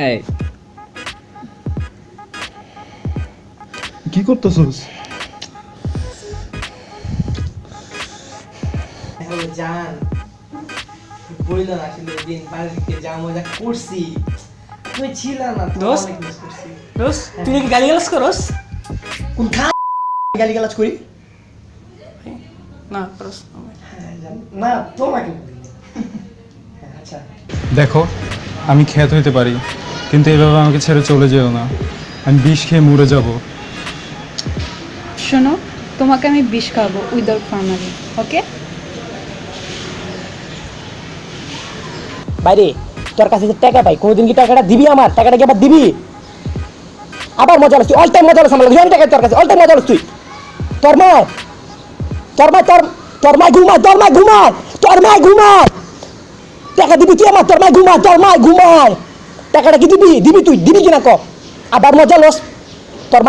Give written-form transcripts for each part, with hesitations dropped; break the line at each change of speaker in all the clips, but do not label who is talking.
এই
কি করতেছস?
জান বইল না আসলে দিন বাড়িতে যা মজা করছি তুই ছিল না
দোস্ত
অনেক মিস করছি
দোস্ত তুই কি গালিগালাজ করস?
কোন খা গালিগালাজ করি
না করস
না তোমাকে আচ্ছা
দেখো, আমি খ্যাত হইতে পারি, কিন্তু এভাবে আমাকে ছেড়ে চলে যেও না। আমি বিষ খেয়ে মরে যাব।
শোনো, তোমাকে আমি বিষ খাওয়াবো উইদাউট ফর্মালিন, ওকে?
বাইরে তোর কাছে যে টাকা পাই কোনদিন কি টাকাটা দিবি? আমার টাকাটা কি আবার দিবি? আবার মজা লাগছে, অল টাইম মজা লাগছে আমার লাগে। টাকা তোর কাছে অল টাইম মজা লাগছে। তোর মা ঘুমায়, টাকা দিবি তুই আমার? তোর মা ঘুমায়, টাকাটা কি দিবি তুই দিবি কিনা ক? আবার মজা লস। তোর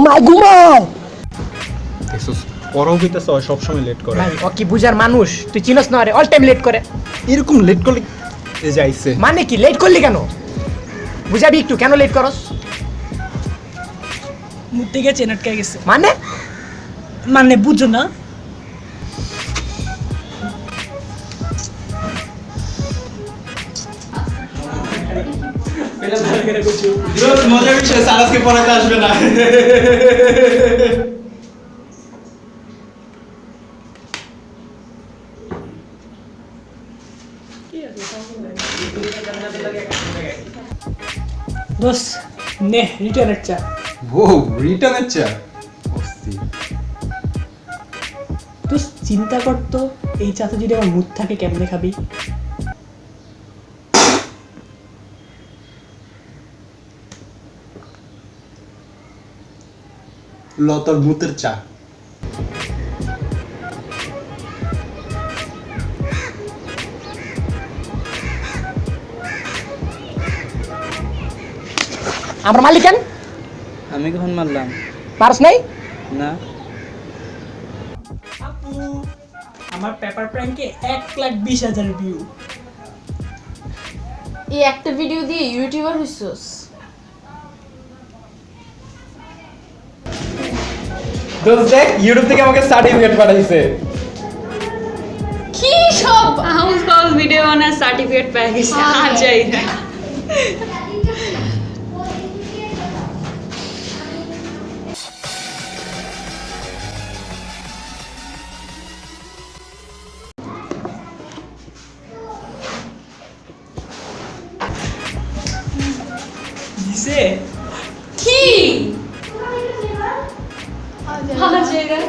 মা ঘুমায়,
দেখছস, পরও হইতেছে সবসময় লেট করে।
ভাই ও কি বুঝার মানুষ? তুই চিনস না? আরে অল টাইম লেট করে।
এরকম লেট করলে এই যে আইছে।
মানে কি লেট করলি কেন? বুঝাবি একটু কেন লেট করস?
মুখ থেকে চেন আটকে গেছে।
মানে
বুঝো না?
মজার বিষয়, স্যার আজকে পড়াতে আসবে না।
দোস্ত নে রিটার্নের চা।
ও রিটার্নের চা।
দোস্ত চিন্তা করতো এই চাতে যদি আমার মুখ থাকে কেমনে খাবি?
লতার মুতের চা।
আমার মালিক কেন?
আমি কখন মারলাম?
পারস নাই?
না।
আপু আমার পেপার প্র্যাঙ্কে 1,20,000 ভিউ।
এই একটা ভিডিও দিয়ে ইউটিউবার হইছস?
দোস্ত দেখ, ইউটিউব থেকে আমাকে সার্টিফিকেট পাঠাইছে।
কি সব
হাউস হাউস ভিডিও বানার সার্টিফিকেট পেয়ে গেছে, আর যাই না।
দিছে
কি ভালো জায়গা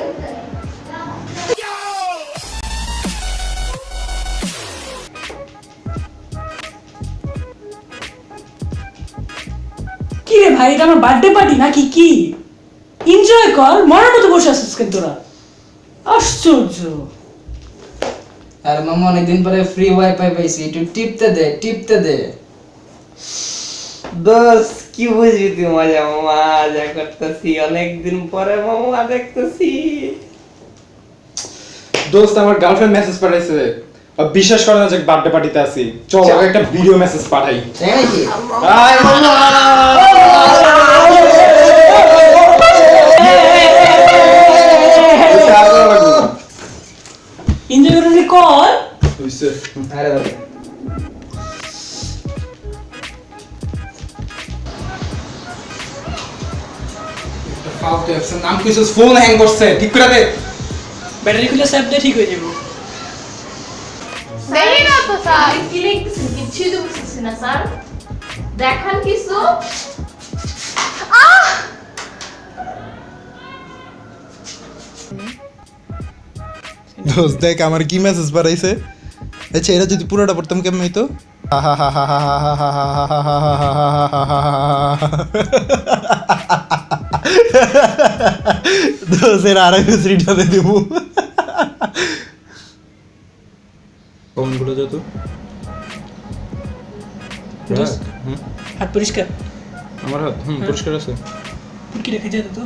কি রে ভাই, এটা আমার বার্থডে পার্টি নাকি? কি এনজয় কর, মরার মতো বসে আছিস কেন তোরা? আশ্চর্য।
আর মামা অনেকদিন পরে ফ্রি ওয়াইফাই পাইছি, একটু টিপতে দে।
দোস্ত কি বুঝবি তুই মজা করতেছি, অনেকদিন পরে মামা দেখতেছি।
দোস্ত আমার গার্লফ্রেন্ড মেসেজ পাঠাইছে, বিশ্বাস করে না যে বার্থডে পার্টিতে আছি। চল ওকে একটা ভিডিও মেসেজ পাঠাই।
তাই নাকি?
আয় মামা।
এনজয় করে কর।
হইছে।
আরে দাদা
ফালতু অ্যাপসের নাম কইছস, ফোন হ্যাং করছে, ঠিক করে দে।
ব্যাটারি খুলে স্যাপ দিয়ে ঠিক হয়ে যাবো।
দেখি না তো স্যার কি লিখতেছেন? কিছুই তো বুঝতেছি না স্যার, দেখান কিছু।
দোস্ত দেখ আমার কি মেসেজ পাঠাইছে। আচ্ছা এটা যদি পুরোটা পড়তাম কেমন হইতো? দোস্ত এর আড়াই মিনিটটাতে দেবো।
কোনগুলো যত
হাত পরিষ্কার।
আমার হাত পরিষ্কার আছে।
কি রেখে যেত তো?